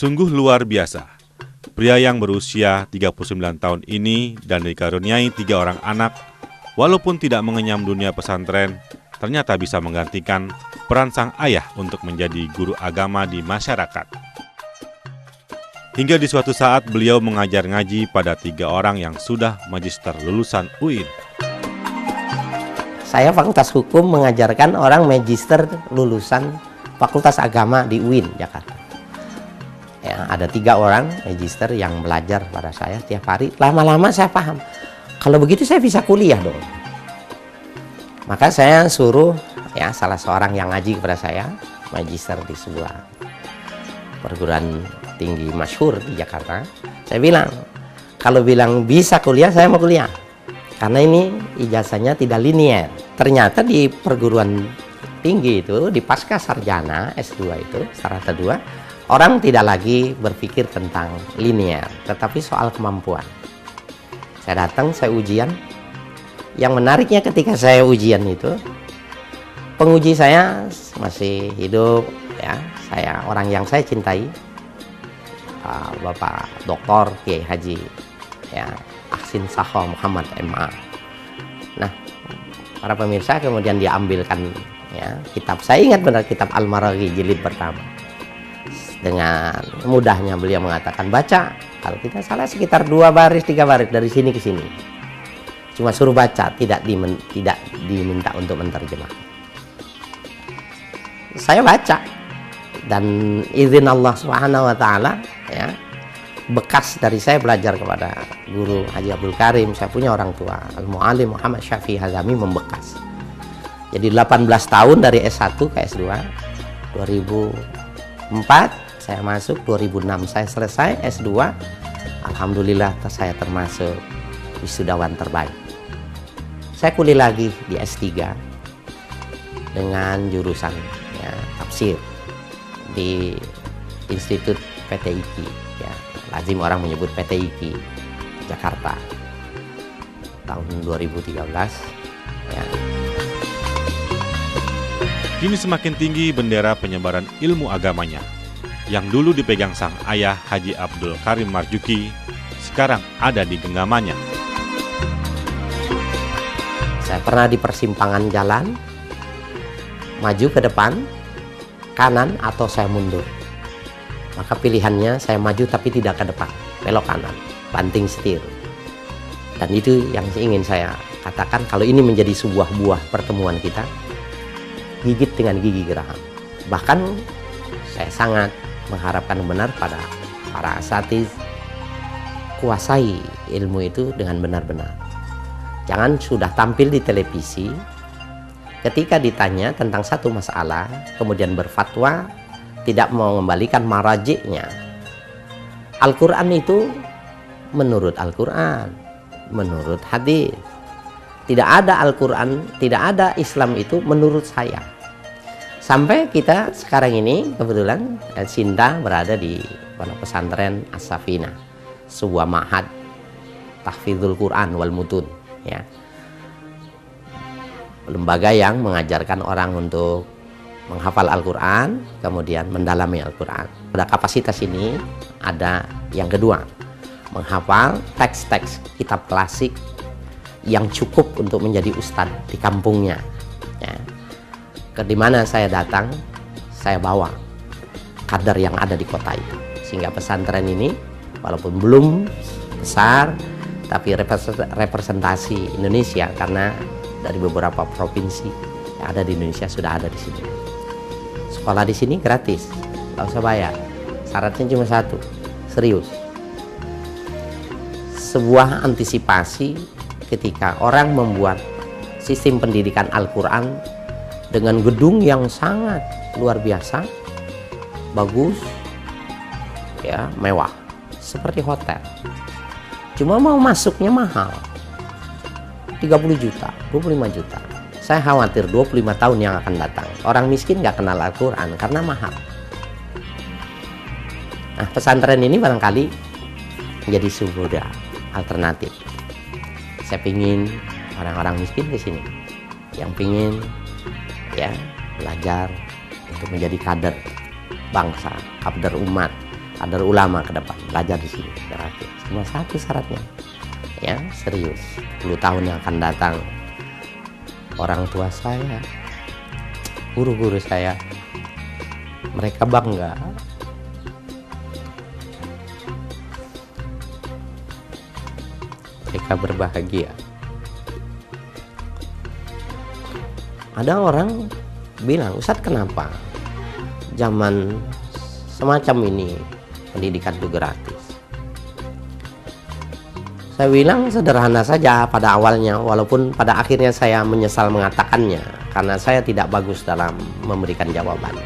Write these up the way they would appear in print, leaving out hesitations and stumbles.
Sungguh luar biasa. Pria yang berusia 39 tahun ini dan dikaruniai 3 orang anak, walaupun tidak mengenyam dunia pesantren, ternyata bisa menggantikan peran sang ayah untuk menjadi guru agama di masyarakat. Hingga di suatu saat beliau mengajar ngaji pada 3 orang yang sudah magister lulusan UIN. Saya Fakultas Hukum mengajarkan orang magister lulusan Fakultas Agama di UIN, Jakarta. Ya, ada 3 orang magister yang belajar pada saya tiap hari. Lama-lama saya paham, kalau begitu saya bisa kuliah dong. Maka saya suruh ya salah seorang yang ngaji kepada saya, magister di sebuah perguruan tinggi masyhur di Jakarta. Saya bilang, kalau bilang bisa kuliah, saya mau kuliah. Karena ini ijazahnya tidak linier. Ternyata di perguruan tinggi itu, di pasca sarjana S2 itu, strata 2, orang tidak lagi berpikir tentang linier, tetapi soal kemampuan. Saya datang, saya ujian. Yang menariknya ketika saya ujian itu, penguji saya masih hidup, ya. Orang yang saya cintai, Bapak Dr. Kiai Haji ya, Ahsin Sakho Muhammad MA. Nah, para pemirsa, kemudian diambilkan ya, kitab, saya ingat benar kitab Al-Maraghi jilid pertama. Dengan mudahnya beliau mengatakan, baca, kalau tidak salah sekitar 2 baris 3 baris dari sini ke sini. Cuma suruh baca, tidak diminta untuk menerjemah. Saya baca, dan izin Allah Subhanahu wa taala ya, bekas dari saya belajar kepada guru Haji Abdul Karim. Saya punya orang tua Al-Mu'allim Muhammad Syafi'i Hazami membekas. Jadi 18 tahun dari S1 ke S2. 2004 saya masuk, 2006 saya selesai S2. Alhamdulillah saya termasuk wisudawan terbaik. Saya kuliah lagi di S3 dengan jurusan ya, tafsir di Institut PT IKI ya, lazim orang menyebut PT IKI Jakarta tahun 2013 ya. Kini semakin tinggi bendera penyebaran ilmu agamanya. Yang dulu dipegang sang ayah Haji Abdul Karim Marjuki, sekarang ada di genggamannya. Saya pernah di persimpangan jalan, maju ke depan, kanan atau saya mundur. Maka pilihannya saya maju tapi tidak ke depan, belok kanan, banting setir. Dan itu yang ingin saya katakan, kalau ini menjadi sebuah buah pertemuan kita, gigit dengan gigi geraham. Bahkan saya sangat mengharapkan benar pada para asatiz, kuasai ilmu itu dengan benar-benar. Jangan sudah tampil di televisi, ketika ditanya tentang satu masalah, kemudian berfatwa, tidak mau mengembalikan marajiknya. Al-Quran itu menurut Al-Quran, menurut hadis. Tidak ada Al-Quran, tidak ada Islam itu menurut saya. Sampai kita sekarang ini kebetulan Sinta berada di pondok pesantren As-Safina, sebuah ma'had tahfidzul Quran wal mutun ya. Lembaga yang mengajarkan orang untuk menghafal Al-Quran, kemudian mendalami Al-Quran. Pada kapasitas ini ada yang kedua, menghafal teks-teks kitab klasik yang cukup untuk menjadi ustadz di kampungnya ya. Di mana saya datang, saya bawa kader yang ada di kota itu, sehingga pesantren ini walaupun belum besar, tapi representasi Indonesia, karena dari beberapa provinsi yang ada di Indonesia sudah ada di sini. Sekolah di sini gratis, nggak usah bayar. Syaratnya cuma satu, serius. Sebuah antisipasi ketika orang membuat sistem pendidikan Al-Quran dengan gedung yang sangat luar biasa, bagus, ya, mewah, seperti hotel. Cuma mau masuknya mahal, 30 juta, 25 juta. Saya khawatir 25 tahun yang akan datang, orang miskin nggak kenal Al-Quran karena mahal. Nah, pesantren ini barangkali menjadi sebuah alternatif. Saya pingin orang-orang miskin di sini, yang pingin ya belajar untuk menjadi kader bangsa, kader umat, kader ulama ke depan, belajar di sini gratis. Cuma satu syaratnya, ya serius. 10 tahun yang akan datang, orang tua saya, guru-guru saya, mereka bangga. Mereka berbahagia. Ada orang bilang, Ustadz kenapa zaman semacam ini pendidikan itu gratis? Saya bilang sederhana saja pada awalnya, walaupun pada akhirnya saya menyesal mengatakannya karena saya tidak bagus dalam memberikan jawaban.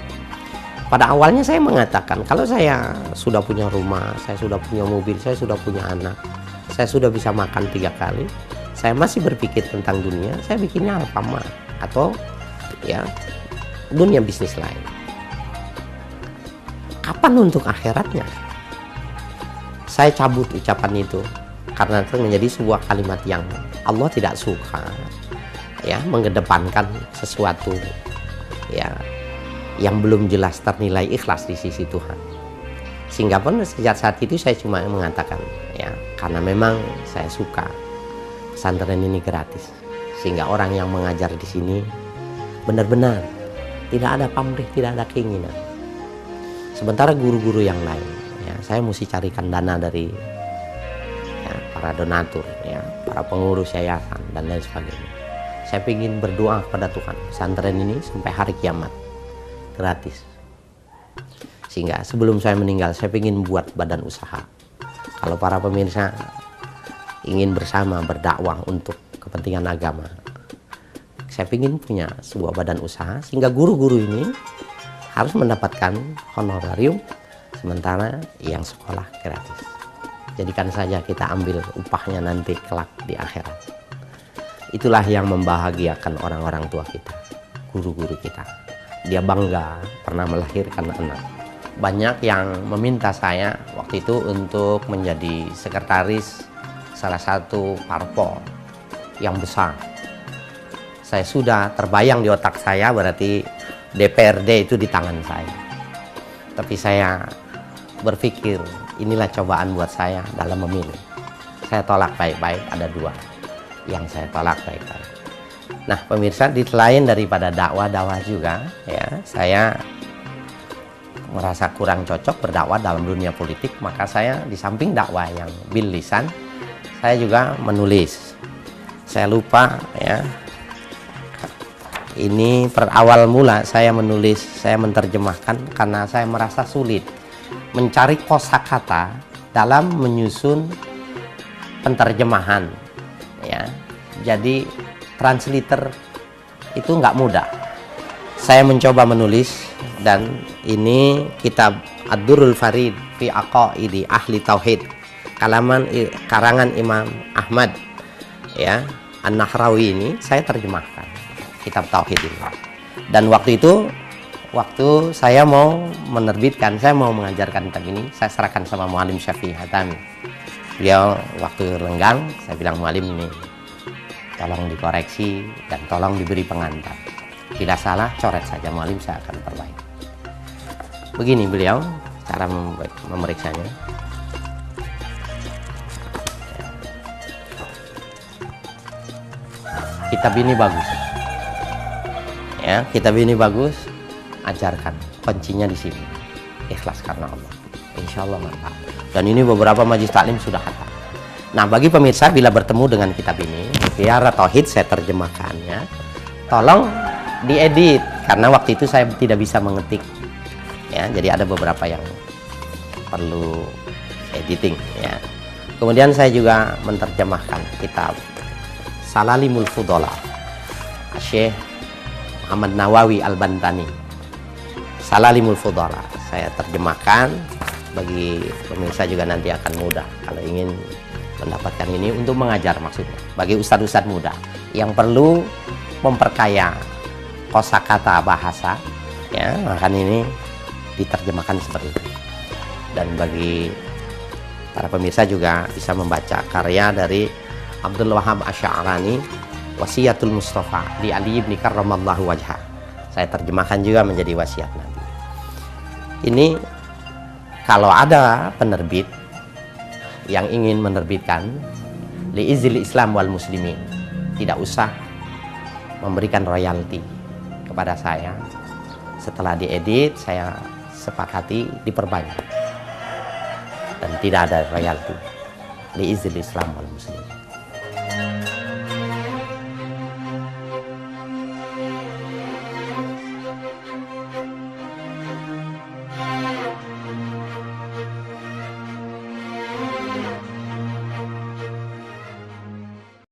Pada awalnya saya mengatakan, kalau saya sudah punya rumah, saya sudah punya mobil, saya sudah punya anak, saya sudah bisa makan 3 kali, saya masih berpikir tentang dunia, saya bikinnya Alfamart atau ya dunia bisnis lain. Kapan untuk akhiratnya? Saya cabut ucapan itu karena itu menjadi sebuah kalimat yang Allah tidak suka, ya, mengedepankan sesuatu ya yang belum jelas ternilai ikhlas di sisi Tuhan. Sehingga pun sejak saat itu saya cuma mengatakan, ya, karena memang saya suka pesantren ini gratis, sehingga orang yang mengajar di sini benar-benar tidak ada pamrih, tidak ada keinginan. Sementara guru-guru yang lain, ya, saya mesti carikan dana dari ya, para donatur, ya, para pengurus yayasan dan lain sebagainya. Saya ingin berdoa kepada Tuhan, pesantren ini sampai hari kiamat gratis. Sehingga sebelum saya meninggal, saya ingin buat badan usaha. Kalau para pemirsa ingin bersama berdakwah untuk kepentingan agama, saya ingin punya sebuah badan usaha sehingga guru-guru ini harus mendapatkan honorarium, sementara yang sekolah gratis. Jadikan saja kita ambil upahnya nanti kelak di akhirat. Itulah yang membahagiakan orang-orang tua kita, guru-guru kita. Dia bangga pernah melahirkan anak. Banyak yang meminta saya waktu itu untuk menjadi sekretaris salah satu parpol yang besar. Saya sudah terbayang di otak saya, berarti DPRD itu di tangan saya. Tapi saya berpikir inilah cobaan buat saya dalam memilih. Saya tolak baik-baik, ada 2 yang saya tolak baik-baik. Nah pemirsa, di selain daripada dakwah juga, ya, saya merasa kurang cocok berdakwah dalam dunia politik, maka saya di samping dakwah yang bil lisan, saya juga menulis. Saya lupa, ya, ini awal mula saya menulis, saya menerjemahkan karena saya merasa sulit mencari kosakata dalam menyusun penterjemahan, ya. Jadi translator itu nggak mudah. Saya mencoba menulis, dan ini kitab Ad-Durrul Farid fi Aqaidi Ahli Tauhid, karangan Imam Ahmad, ya, An-Nahrawi, ini saya terjemahkan kitab tauhid ini. Dan waktu itu, waktu saya mau menerbitkan, saya mau mengajarkan kitab ini, saya serahkan sama Muallim Syafi'i Hatami. Beliau waktu lenggang, saya bilang, Muallim ini tolong dikoreksi dan tolong diberi pengantar. Bila salah, coret saja Muallim, saya akan perbaiki. Begini beliau cara memeriksanya. Kitab ini bagus. Ya, kitab ini bagus. Ajarkan. Kuncinya di sini. Ikhlas karena Allah. Insya Allah manfaat. Dan ini beberapa majelis taklim sudah khatam. Nah, bagi pemirsa bila bertemu dengan kitab ini, Biara Tauhid saya terjemahkannya. Tolong diedit karena waktu itu saya tidak bisa mengetik. Ya, jadi ada beberapa yang perlu editing, ya. Kemudian saya juga menerjemahkan kitab Salalimul Fudhala Syekh Muhammad Nawawi Al-Bantani. Salalimul Fudhala saya terjemahkan, bagi pemirsa juga nanti akan mudah kalau ingin mendapatkan ini untuk mengajar, maksudnya bagi ustadz-ustadz muda yang perlu memperkaya kosakata bahasa, ya, maka ini diterjemahkan seperti itu. Dan bagi para pemirsa juga bisa membaca karya dari Abdul Wahab Asy'arani, Wasiyatul Mustafa di Ali ibn Karramallahu wajhah. Saya terjemahkan juga menjadi wasiat Nabi. Ini Kalau ada penerbit yang ingin menerbitkan liizil Islam wal Muslimin, tidak usah memberikan royalti kepada saya. Setelah diedit, saya sepakati diperbanyak dan tidak ada royalti liizil Islam wal Muslimin.